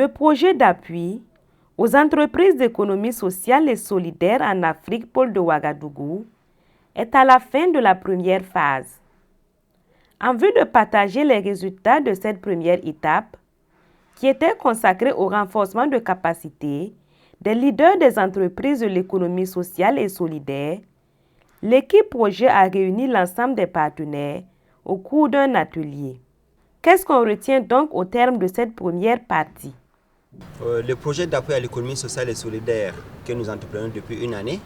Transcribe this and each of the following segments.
Le projet d'appui aux entreprises d'économie sociale et solidaire en Afrique, pôle de Ouagadougou, est à la fin de la première phase. En vue de partager les résultats de cette première étape, qui était consacrée au renforcement de capacités des leaders des entreprises de l'économie sociale et solidaire, l'équipe projet a réuni l'ensemble des partenaires au cours d'un atelier. Qu'est-ce qu'on retient donc au terme de cette première partie? Le projet d'appui à l'économie sociale et solidaire que nous entreprenons depuis une année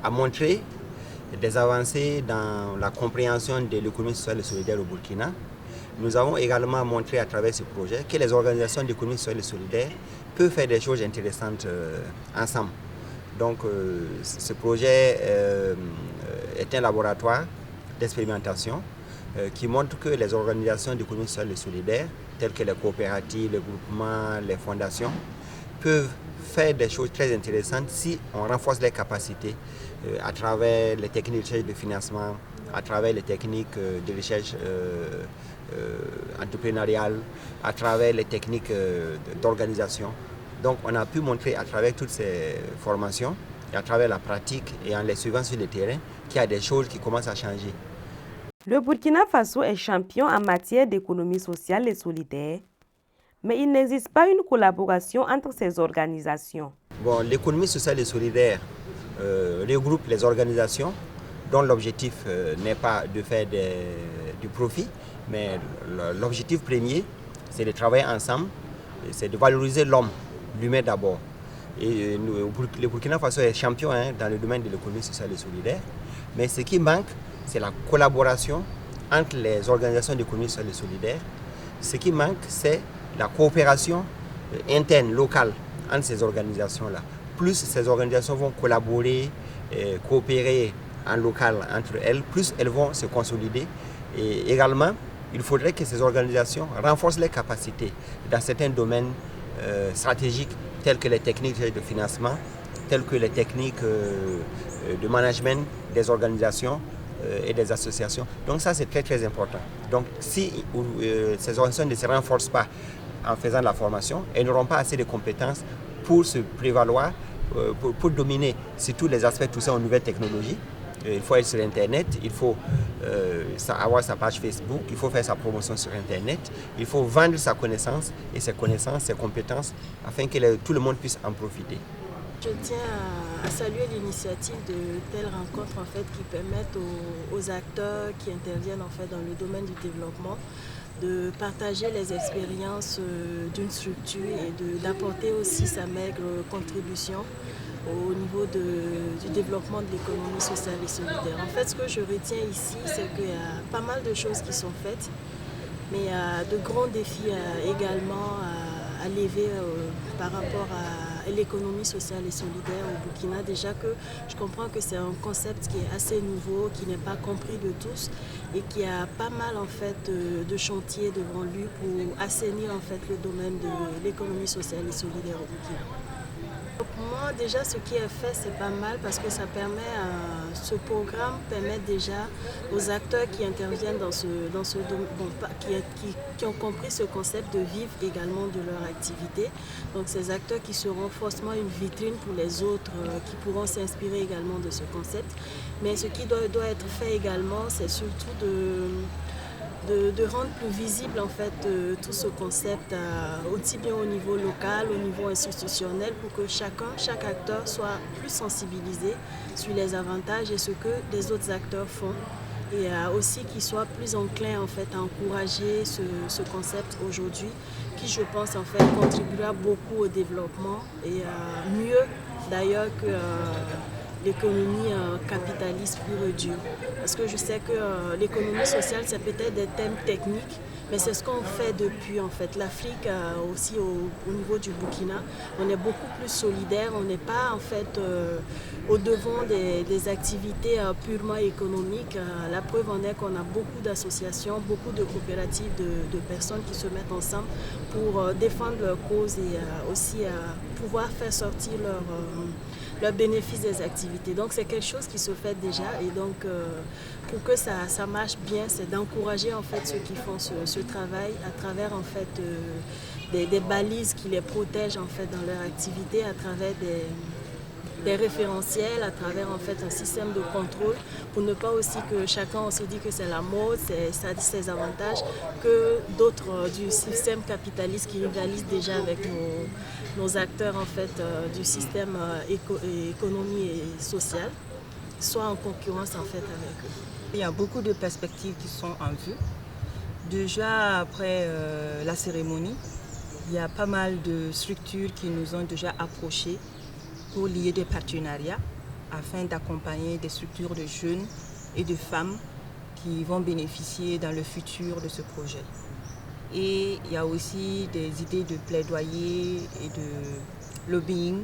a montré des avancées dans la compréhension de l'économie sociale et solidaire au Burkina. Nous avons également montré à travers ce projet que les organisations d'économie sociale et solidaire peuvent faire des choses intéressantes ensemble. Donc ce projet est un laboratoire d'expérimentation qui montre que les organisations d'économie sociale et solidaire, telles que les coopératives, les groupements, les fondations, peuvent faire des choses très intéressantes si on renforce les capacités à travers les techniques de recherche de financement, à travers les techniques de recherche entrepreneuriale, à travers les techniques d'organisation. Donc on a pu montrer à travers toutes ces formations et à travers la pratique et en les suivant sur le terrain qu'il y a des choses qui commencent à changer. Le Burkina Faso est champion en matière d'économie sociale et solidaire, mais il n'existe pas une collaboration entre ces organisations. Bon, l'économie sociale et solidaire regroupe les organisations dont l'objectif n'est pas de faire du profit, mais l'objectif premier, c'est de travailler ensemble, c'est de valoriser l'homme, l'humain d'abord. Et le Burkina Faso est champion dans le domaine de l'économie sociale et solidaire, mais ce qui manque, c'est la collaboration entre les organisations d'économie sociale et solidaire. Ce qui manque, c'est la coopération interne, locale, entre ces organisations-là. Plus ces organisations vont collaborer, coopérer en local entre elles, plus elles vont se consolider. Et également, il faudrait que ces organisations renforcent les capacités dans certains domaines stratégiques, tels que les techniques de financement, tels que les techniques de management des organisations et des associations. Donc ça, c'est très très important. Donc si ces organisations ne se renforcent pas en faisant de la formation, elles n'auront pas assez de compétences pour se prévaloir, pour dominer surtout les aspects tout ça en nouvelles technologies. Il faut être sur Internet, il faut avoir sa page Facebook, il faut faire sa promotion sur Internet, il faut vendre sa connaissance et ses connaissances, ses compétences, afin que tout le monde puisse en profiter. Je tiens à saluer l'initiative de telles rencontres en fait, qui permettent aux acteurs qui interviennent en fait, dans le domaine du développement de partager les expériences d'une structure et d'apporter aussi sa maigre contribution au niveau du développement de l'économie sociale et solidaire. En fait, ce que je retiens ici, c'est qu'il y a pas mal de choses qui sont faites, mais il y a de grands défis également à lever par rapport à l'économie sociale et solidaire au Burkina. Déjà que je comprends que c'est un concept qui est assez nouveau, qui n'est pas compris de tous et qui a pas mal en fait de chantiers devant lui pour assainir en fait le domaine de l'économie sociale et solidaire au Burkina. Donc moi déjà ce qui est fait c'est pas mal parce que ça permet, ce programme permet déjà aux acteurs qui interviennent dans ce domaine, qui ont compris ce concept de vivre également de leur activité. Donc ces acteurs qui seront forcément une vitrine pour les autres qui pourront s'inspirer également de ce concept. Mais ce qui doit être fait également c'est surtout de rendre plus visible en fait tout ce concept aussi bien au niveau local, au niveau institutionnel pour que chaque acteur soit plus sensibilisé sur les avantages et ce que les autres acteurs font et aussi qu'ils soient plus enclins en fait à encourager ce concept aujourd'hui qui je pense en fait contribuera beaucoup au développement et mieux d'ailleurs que l'économie capitaliste pure et dure. Parce que je sais que l'économie sociale, c'est peut-être des thèmes techniques, mais c'est ce qu'on fait depuis en fait. L'Afrique aussi au niveau du Burkina, on est beaucoup plus solidaire, on n'est pas en fait au devant des activités purement économiques. La preuve en est qu'on a beaucoup d'associations, beaucoup de coopératives de personnes qui se mettent ensemble pour défendre leurs causes et aussi pouvoir faire sortir le bénéfice des activités. Donc c'est quelque chose qui se fait déjà et donc pour que ça marche bien, c'est d'encourager en fait ceux qui font ce travail à travers en fait des balises qui les protègent en fait dans leur activité, à travers des référentiels, à travers en fait un système de contrôle pour ne pas aussi que chacun se dit que c'est la mode, ça a ses avantages, que d'autres du système capitaliste qui rivalisent déjà avec nos acteurs en fait du système économie et social soient en concurrence en fait avec eux. Il y a beaucoup de perspectives qui sont en vue. Déjà après la cérémonie, il y a pas mal de structures qui nous ont déjà approchés pour lier des partenariats afin d'accompagner des structures de jeunes et de femmes qui vont bénéficier dans le futur de ce projet. Et il y a aussi des idées de plaidoyer et de lobbying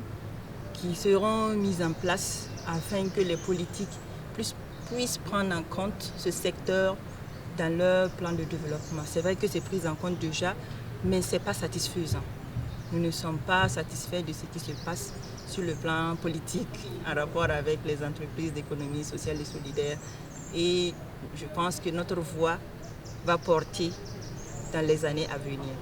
qui seront mises en place afin que les politiques puissent prendre en compte ce secteur dans leur plan de développement. C'est vrai que c'est pris en compte déjà, mais ce n'est pas satisfaisant. Nous ne sommes pas satisfaits de ce qui se passe sur le plan politique en rapport avec les entreprises d'économie sociale et solidaire. Et je pense que notre voix va porter dans les années à venir.